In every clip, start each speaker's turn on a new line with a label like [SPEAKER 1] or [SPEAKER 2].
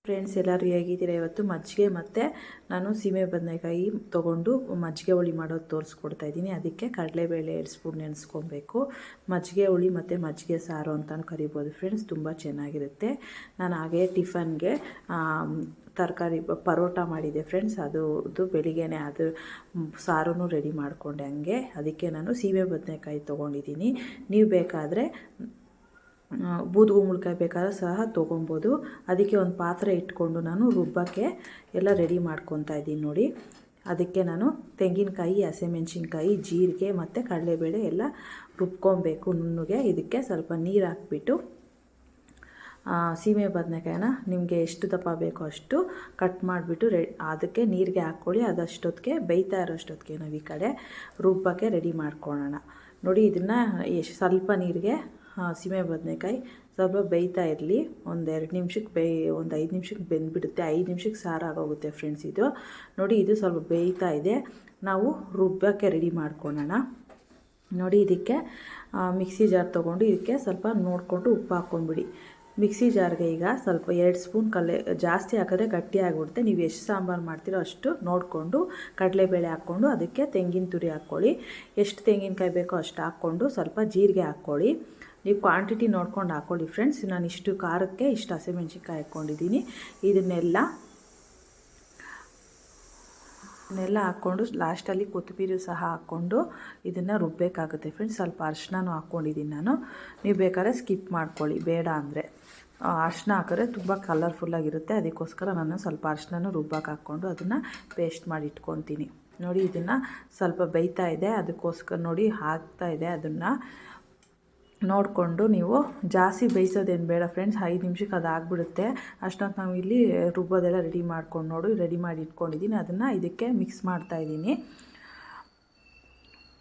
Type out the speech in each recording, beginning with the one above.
[SPEAKER 1] Friends ಎಲ್ಲರೂ ಹೇಗಿದ್ದೀರಾ? ಇವತ್ತು ಮಜ್ಜಿಗೆ ಮತ್ತು ನಾನು ಸೀಮೆ ಬದನೆಕಾಯಿ ತೊಗೊಂಡು ಮಜ್ಜಿಗೆ ಹುಳಿ ಮಾಡೋದು ತೋರಿಸ್ಕೊಡ್ತಾ ಇದ್ದೀನಿ. ಅದಕ್ಕೆ ಕಡಲೆಬೇಳೆ 2 ಸ್ಪೂನ್ ನೆನೆಸ್ಕೊಬೇಕು. ಮಜ್ಜಿಗೆ ಹುಳಿ ಮತ್ತು ಮಜ್ಜಿಗೆ ಸಾರು ಅಂತಲೂ ಕರಿಬೋದು ಫ್ರೆಂಡ್ಸ್, ತುಂಬ ಚೆನ್ನಾಗಿರುತ್ತೆ. ನಾನು ಹಾಗೆ ಟಿಫನ್ಗೆ ತರಕಾರಿ ಪರೋಟ ಮಾಡಿದ್ದೆ ಫ್ರೆಂಡ್ಸ್. ಅದು ಬೆಳಿಗ್ಗೆನೇ ಅದು ಸಾರೂ ರೆಡಿ ಮಾಡಿಕೊಂಡೆ. ಹಂಗೆ ಅದಕ್ಕೆ ನಾನು ಸೀಮೆ ಬದನೆಕಾಯಿ ತೊಗೊಂಡಿದ್ದೀನಿ. ನೀವು ಬೇಕಾದರೆ ಬೂದುಗುಂಬಳಕಾಯಿ ಬೇಕಾದ್ರೆ ಸಹ ತೊಗೊಬೋದು. ಅದಕ್ಕೆ ಒಂದು ಪಾತ್ರೆ ಇಟ್ಕೊಂಡು ನಾನು ರುಬ್ಬಕ್ಕೆ ಎಲ್ಲ ರೆಡಿ ಮಾಡ್ಕೊತಾ ಇದ್ದೀನಿ ನೋಡಿ. ಅದಕ್ಕೆ ನಾನು ತೆಂಗಿನಕಾಯಿ, ಹಸಿಮೆಣ್ಸಿನ್ಕಾಯಿ, ಜೀರಿಗೆ ಮತ್ತು ಕಡಲೆಬೇಳೆ ಎಲ್ಲ ರುಬ್ಕೊಬೇಕು ನುಣ್ಣಗೆ. ಇದಕ್ಕೆ ಸ್ವಲ್ಪ ನೀರು ಹಾಕ್ಬಿಟ್ಟು ಸೀಮೆ ಬದನೆಕಾಯಿನ ನಿಮಗೆ ಎಷ್ಟು ದಪ್ಪ ಬೇಕೋ ಅಷ್ಟು ಕಟ್ ಮಾಡಿಬಿಟ್ಟು ಅದಕ್ಕೆ ನೀರಿಗೆ ಹಾಕ್ಕೊಳ್ಳಿ. ಅದಷ್ಟೊತ್ತಿಗೆ ಬೇಯ್ತಾ ಇರೋಷ್ಟೊತ್ತಿಗೆ ನಾವು ಈ ಕಡೆ ರುಬ್ಬಕ್ಕೆ ರೆಡಿ ಮಾಡ್ಕೊಳ್ಳೋಣ ನೋಡಿ. ಇದನ್ನು ಸ್ವಲ್ಪ ನೀರಿಗೆ ಸೀಮೆ ಬದನೆಕಾಯಿ ಸ್ವಲ್ಪ ಬೇಯ್ತಾ ಇರಲಿ. ಒಂದು 5 ನಿಮಿಷಕ್ಕೆ ಬೆಂದುಬಿಡುತ್ತೆ. 5 ನಿಮಿಷಕ್ಕೆ ಸಾರಾಗೋಗುತ್ತೆ ಫ್ರೆಂಡ್ಸ್ ಇದು ನೋಡಿ. ಇದು ಸ್ವಲ್ಪ ಬೇಯ್ತಾ ಇದೆ, ನಾವು ರುಬ್ಬಕ್ಕೆ ರೆಡಿ ಮಾಡ್ಕೊಳ್ಳೋಣ ನೋಡಿ. ಇದಕ್ಕೆ ಮಿಕ್ಸಿ ಜಾರ್ ತೊಗೊಂಡು ಇದಕ್ಕೆ ಸ್ವಲ್ಪ ನೋಡಿಕೊಂಡು ಉಪ್ಪು ಹಾಕ್ಕೊಂಡ್ಬಿಡಿ. ಮಿಕ್ಸಿ ಜಾರ್ಗೆ ಈಗ ಸ್ವಲ್ಪ 2 ಸ್ಪೂನ್ ಜಾಸ್ತಿ ಹಾಕಿದ್ರೆ ಗಟ್ಟಿ ಆಗಿಬಿಡುತ್ತೆ. ನೀವು ಎಷ್ಟು ಸಾಂಬಾರು ಮಾಡ್ತೀರೋ ಅಷ್ಟು ನೋಡಿಕೊಂಡು ಕಡಲೆಬೇಳೆ ಹಾಕ್ಕೊಂಡು ಅದಕ್ಕೆ ತೆಂಗಿನ ತುರಿ ಹಾಕ್ಕೊಳ್ಳಿ. ಎಷ್ಟು ತೆಂಗಿನಕಾಯಿ ಬೇಕೋ ಅಷ್ಟು ಹಾಕ್ಕೊಂಡು ಸ್ವಲ್ಪ ಜೀರಿಗೆ ಹಾಕ್ಕೊಳ್ಳಿ. ನೀವು ಕ್ವಾಂಟಿಟಿ ನೋಡ್ಕೊಂಡು ಹಾಕ್ಕೊಳ್ಳಿ ಫ್ರೆಂಡ್ಸ್. ನಾನು ಇಷ್ಟು ಖಾರಕ್ಕೆ ಇಷ್ಟು ಹಸಿಮೆಣ್ಸಿನ್ಕಾಯಿ ಹಾಕ್ಕೊಂಡಿದ್ದೀನಿ. ಇದನ್ನೆಲ್ಲ ಹಾಕ್ಕೊಂಡು ಲಾಸ್ಟಲ್ಲಿ ಕೊತ್ತಂಬರಿ ಸಹ ಹಾಕ್ಕೊಂಡು ಇದನ್ನು ರುಬ್ಬಬೇಕಾಗುತ್ತೆ ಫ್ರೆಂಡ್ಸ್. ಸ್ವಲ್ಪ ಅರಿಶಿನೂ ಹಾಕ್ಕೊಂಡಿದ್ದೀನಿ ನಾನು. ನೀವು ಬೇಕಾದ್ರೆ ಸ್ಕಿಪ್ ಮಾಡ್ಕೊಳ್ಳಿ, ಬೇಡ ಅಂದರೆ. ಅರಿಶಿನ ಹಾಕಿದ್ರೆ ತುಂಬ ಕಲರ್ಫುಲ್ಲಾಗಿರುತ್ತೆ. ಅದಕ್ಕೋಸ್ಕರ ನಾನು ಸ್ವಲ್ಪ ಅರಿಶಿನೂ ರುಬ್ಬಕ್ಕೆ ಹಾಕ್ಕೊಂಡು ಅದನ್ನು ಪೇಸ್ಟ್ ಮಾಡಿ ಇಟ್ಕೊತೀನಿ ನೋಡಿ. ಇದನ್ನು ಸ್ವಲ್ಪ ಬೇಯ್ತಾ ಇದೆ, ಅದಕ್ಕೋಸ್ಕರ ನೋಡಿ ಹಾಕ್ತಾ ಇದೆ. ಅದನ್ನು ನೋಡಿಕೊಂಡು ನೀವು ಜಾಸ್ತಿ ಬೇಯಿಸೋದೇನು ಬೇಡ ಫ್ರೆಂಡ್ಸ್. 5 ನಿಮಿಷಕ್ಕೆ ಅದು ಆಗಿಬಿಡುತ್ತೆ. ಅಷ್ಟೊತ್ತು ನಾವು ಇಲ್ಲಿ ರುಬ್ಬೋದೆಲ್ಲ ರೆಡಿ ಮಾಡಿ ಇಟ್ಕೊಂಡಿದ್ದೀನಿ. ಅದನ್ನು ಇದಕ್ಕೆ ಮಿಕ್ಸ್ ಮಾಡ್ತಾಯಿದ್ದೀನಿ.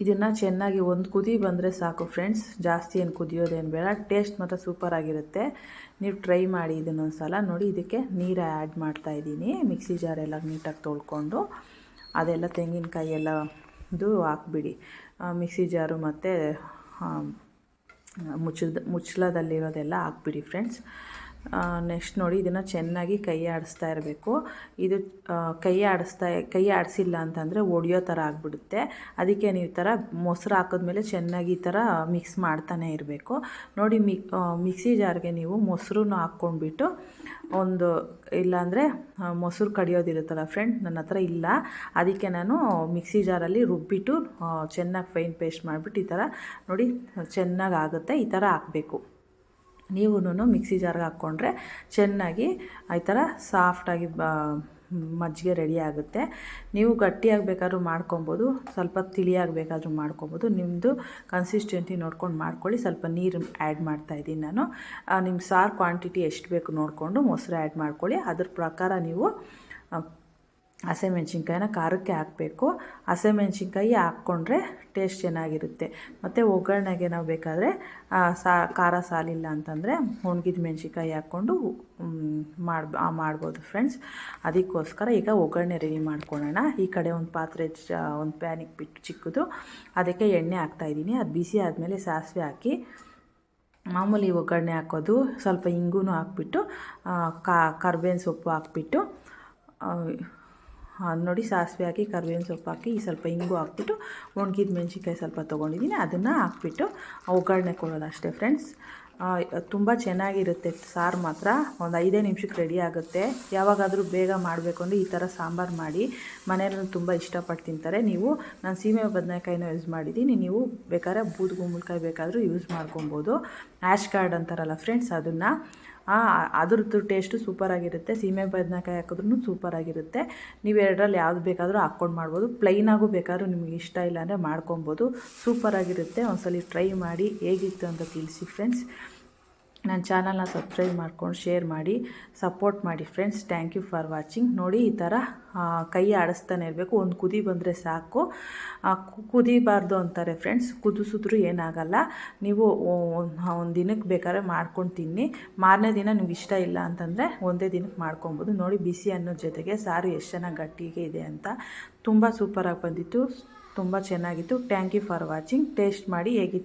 [SPEAKER 1] ಇದನ್ನು ಚೆನ್ನಾಗಿ ಒಂದು ಕುದಿ ಬಂದರೆ ಸಾಕು ಫ್ರೆಂಡ್ಸ್, ಜಾಸ್ತಿ ಏನು ಕುದಿಯೋದೇನು ಬೇಡ. ಟೇಸ್ಟ್ ಮಾತ್ರ ಸೂಪರಾಗಿರುತ್ತೆ. ನೀವು ಟ್ರೈ ಮಾಡಿ ಇದನ್ನೊಂದು ಸಲ ನೋಡಿ. ಇದಕ್ಕೆ ನೀರು ಆ್ಯಡ್ ಮಾಡ್ತಾಯಿದ್ದೀನಿ. ಮಿಕ್ಸಿ ಜಾರೆಲ್ಲ ನೀಟಾಗಿ ತೊಳ್ಕೊಂಡು ಅದೆಲ್ಲ ತೆಂಗಿನಕಾಯಿ ಎಲ್ಲ ಇದು ಹಾಕ್ಬಿಡಿ. ಮಿಕ್ಸಿ ಜಾರು ಮತ್ತು ಮುಚ್ಚಳದಲ್ಲಿರೋದೆಲ್ಲ ಹಾಕ್ಬಿಡಿ ಫ್ರೆಂಡ್ಸ್. ನೆಕ್ಸ್ಟ್ ನೋಡಿ, ಇದನ್ನು ಚೆನ್ನಾಗಿ ಕೈ ಆಡಿಸ್ತಾ ಇರಬೇಕು. ಇದು ಕೈ ಆಡಿಸಿಲ್ಲ ಅಂತಂದರೆ ಒಡೆಯೋ ಥರ ಆಗಿಬಿಡುತ್ತೆ. ಅದಕ್ಕೆ ನೀವು ಈ ಥರ ಮೊಸರು ಹಾಕಿದ್ಮೇಲೆ ಚೆನ್ನಾಗಿ ಈ ಥರ ಮಿಕ್ಸ್ ಮಾಡ್ತಾನೆ ಇರಬೇಕು ನೋಡಿ. ಮಿಕ್ಸಿ ಜಾರ್ಗೆ ನೀವು ಮೊಸರನ್ನ ಹಾಕ್ಕೊಂಡ್ಬಿಟ್ಟು ಇಲ್ಲಾಂದರೆ ಮೊಸರು ಕಡಿಯೋದಿರುತ್ತಲ್ಲ ಫ್ರೆಂಡ್, ನನ್ನ ಹತ್ರ ಇಲ್ಲ. ಅದಕ್ಕೆ ನಾನು ಮಿಕ್ಸಿ ಜಾರಲ್ಲಿ ರುಬ್ಬಿಟ್ಟು ಚೆನ್ನಾಗಿ ಫೈನ್ ಪೇಸ್ಟ್ ಮಾಡಿಬಿಟ್ಟು ಈ ಥರ ನೋಡಿ ಚೆನ್ನಾಗಿ ಆಗುತ್ತೆ. ಈ ಥರ ಹಾಕಬೇಕು. ನೀವು ಮಿಕ್ಸಿ ಜಾರ್ಗೆ ಹಾಕ್ಕೊಂಡ್ರೆ ಚೆನ್ನಾಗಿ ಈ ಥರ ಸಾಫ್ಟಾಗಿ ಮಜ್ಜಿಗೆ ರೆಡಿ ಆಗುತ್ತೆ. ನೀವು ಗಟ್ಟಿಯಾಗಿ ಬೇಕಾದ್ರೂ ಮಾಡ್ಕೊಬೋದು, ಸ್ವಲ್ಪ ತಿಳಿಯಾಗಿ ಬೇಕಾದರೂ ಮಾಡ್ಕೊಬೋದು. ನಿಮ್ಮದು ಕನ್ಸಿಸ್ಟೆನ್ಸಿ ನೋಡ್ಕೊಂಡು ಮಾಡ್ಕೊಳ್ಳಿ. ಸ್ವಲ್ಪ ನೀರು ಆ್ಯಡ್ ಮಾಡ್ತಾಯಿದ್ದೀನಿ ನಾನು. ನಿಮ್ಮ ಸಾರು ಕ್ವಾಂಟಿಟಿ ಎಷ್ಟು ಬೇಕು ನೋಡಿಕೊಂಡು ಮೊಸರು ಆ್ಯಡ್ ಮಾಡ್ಕೊಳ್ಳಿ. ಅದ್ರ ಪ್ರಕಾರ ನೀವು ಹಸಿಮೆಣ್ಸಿನ್ಕಾಯಿನ ಖಾರಕ್ಕೆ ಹಾಕಬೇಕು. ಹಸಿಮೆಣ್ಸಿನ್ಕಾಯಿ ಹಾಕ್ಕೊಂಡ್ರೆ ಟೇಸ್ಟ್ ಚೆನ್ನಾಗಿರುತ್ತೆ. ಮತ್ತು ಒಗ್ಗರಣೆಗೆ ನಾವು ಬೇಕಾದರೆ ಖಾರ ಸಾಲಿಲ್ಲ ಅಂತಂದರೆ ಒಣಗಿದ ಮೆಣ್ಸಿನ್ಕಾಯಿ ಹಾಕ್ಕೊಂಡು ಮಾಡ್ಬೋದು ಫ್ರೆಂಡ್ಸ್. ಅದಕ್ಕೋಸ್ಕರ ಈಗ ಒಗ್ಗರಣೆ ರೆಡಿ ಮಾಡ್ಕೊಳ್ಳೋಣ. ಈ ಕಡೆ ಒಂದು ಪಾತ್ರೆ ಒಂದು ಪ್ಯಾನ್ ಇಟ್ಬಿಟ್ಟು ಚಿಕ್ಕದು, ಅದಕ್ಕೆ ಎಣ್ಣೆ ಹಾಕ್ತಾಯಿದ್ದೀನಿ. ಅದು ಬಿಸಿ ಆದಮೇಲೆ ಸಾಸಿವೆ ಹಾಕಿ ಮಾಮೂಲಿ ಒಗ್ಗರಣೆ ಹಾಕೋದು. ಸ್ವಲ್ಪ ಇಂಗು ಹಾಕ್ಬಿಟ್ಟು ಕರ್ಬೇವಿನ ಸೊಪ್ಪು ಹಾಕ್ಬಿಟ್ಟು ನೋಡಿ, ಸಾಸಿವೆ ಹಾಕಿ ಕರ್ಬೇವಿನ ಸೊಪ್ಪು ಹಾಕಿ ಸ್ವಲ್ಪ ಇಂಗು ಹಾಕ್ಬಿಟ್ಟು ಒಣಗಿದ ಮೆಣ್ಸಿನ್ಕಾಯಿ ಸ್ವಲ್ಪ ತೊಗೊಂಡಿದ್ದೀನಿ. ಅದನ್ನು ಹಾಕ್ಬಿಟ್ಟು ಒಗ್ಗರಣೆ ಕೊಡೋದು ಅಷ್ಟೇ ಫ್ರೆಂಡ್ಸ್. ತುಂಬ ಚೆನ್ನಾಗಿರುತ್ತೆ ಸಾರು ಮಾತ್ರ. ಒಂದು 5 ನಿಮಿಷಕ್ಕೆ ರೆಡಿ ಆಗುತ್ತೆ. ಯಾವಾಗಾದರೂ ಬೇಗ ಮಾಡಬೇಕು ಅಂದರೆ ಈ ಥರ ಸಾಂಬಾರು ಮಾಡಿ. ಮನೆಯಲ್ಲೂ ತುಂಬ ಇಷ್ಟಪಟ್ಟು ತಿಂತಾರೆ. ನಾನು ಸೀಮೆ ಬದನೆಕಾಯಿನ ಯೂಸ್ ಮಾಡಿದ್ದೀನಿ. ನೀವು ಬೇಕಾದ್ರೆ ಬೂದುಗುಂಬಳಕಾಯಿ ಬೇಕಾದರೂ ಯೂಸ್ ಮಾಡ್ಕೊಬೋದು. ಆ್ಯಶ್ ಕಾರ್ಡ್ ಅಂತಾರಲ್ಲ ಫ್ರೆಂಡ್ಸ್, ಅದ್ರದ್ದು ಟೇಸ್ಟು ಸೂಪರಾಗಿರುತ್ತೆ. ಸೀಮೆ ಬದನೆಕಾಯಿ ಹಾಕಿದ್ರೂ ಸೂಪರಾಗಿರುತ್ತೆ. ನೀವು ಎರಡರಲ್ಲಿ ಯಾವ್ದು ಬೇಕಾದರೂ ಹಾಕ್ಕೊಂಡು ಮಾಡ್ಬೋದು. ಪ್ಲೈನಾಗೂ ಬೇಕಾದ್ರೂ ನಿಮಗೆ ಇಷ್ಟ ಇಲ್ಲ ಅಂದರೆ ಮಾಡ್ಕೊಬೋದು. ಸೂಪರಾಗಿರುತ್ತೆ. ಒಂದ್ಸಲ ಟ್ರೈ ಮಾಡಿ ಹೇಗಿತ್ತು ಅಂತ ತಿಳಿಸಿ ಫ್ರೆಂಡ್ಸ್. ನನ್ನ ಚಾನಲ್ನ ಸಬ್ಸ್ಕ್ರೈಬ್ ಮಾಡ್ಕೊಂಡು ಶೇರ್ ಮಾಡಿ ಸಪೋರ್ಟ್ ಮಾಡಿ friends. Thank you for watching. ನೋಡಿ, ಈ ಥರ ಕೈ ಆಡಿಸ್ತಾನೆ ಇರಬೇಕು. ಒಂದು ಕುದಿ ಬಂದರೆ ಸಾಕು. ಕುದಿಬಾರ್ದು ಅಂತಾರೆ ಫ್ರೆಂಡ್ಸ್. ಕುದಿಸಿದ್ರೂ ಏನಾಗಲ್ಲ. ನೀವು ಒಂದು ದಿನಕ್ಕೆ ಬೇಕಾದ್ರೆ ಮಾಡ್ಕೊಂಡು ತಿನ್ನಿ. ಮಾರನೇ ದಿನ ನಿಮ್ಗೆ ಇಷ್ಟ ಇಲ್ಲ ಅಂತಂದರೆ ಒಂದೇ ದಿನಕ್ಕೆ ಮಾಡ್ಕೊಬೋದು. ನೋಡಿ, ಬಿಸಿ ಅನ್ನೋದ್ರ ಜೊತೆಗೆ ಸಾರು ಎಷ್ಟು ಚೆನ್ನಾಗಿ ಗಟ್ಟಿಗೆ ಇದೆ ಅಂತ. ತುಂಬ ಸೂಪರಾಗಿ ಬಂದಿತ್ತು, ತುಂಬ ಚೆನ್ನಾಗಿತ್ತು. Thank you for watching. Taste ಮಾಡಿ ಹೇಗಿತ್ತು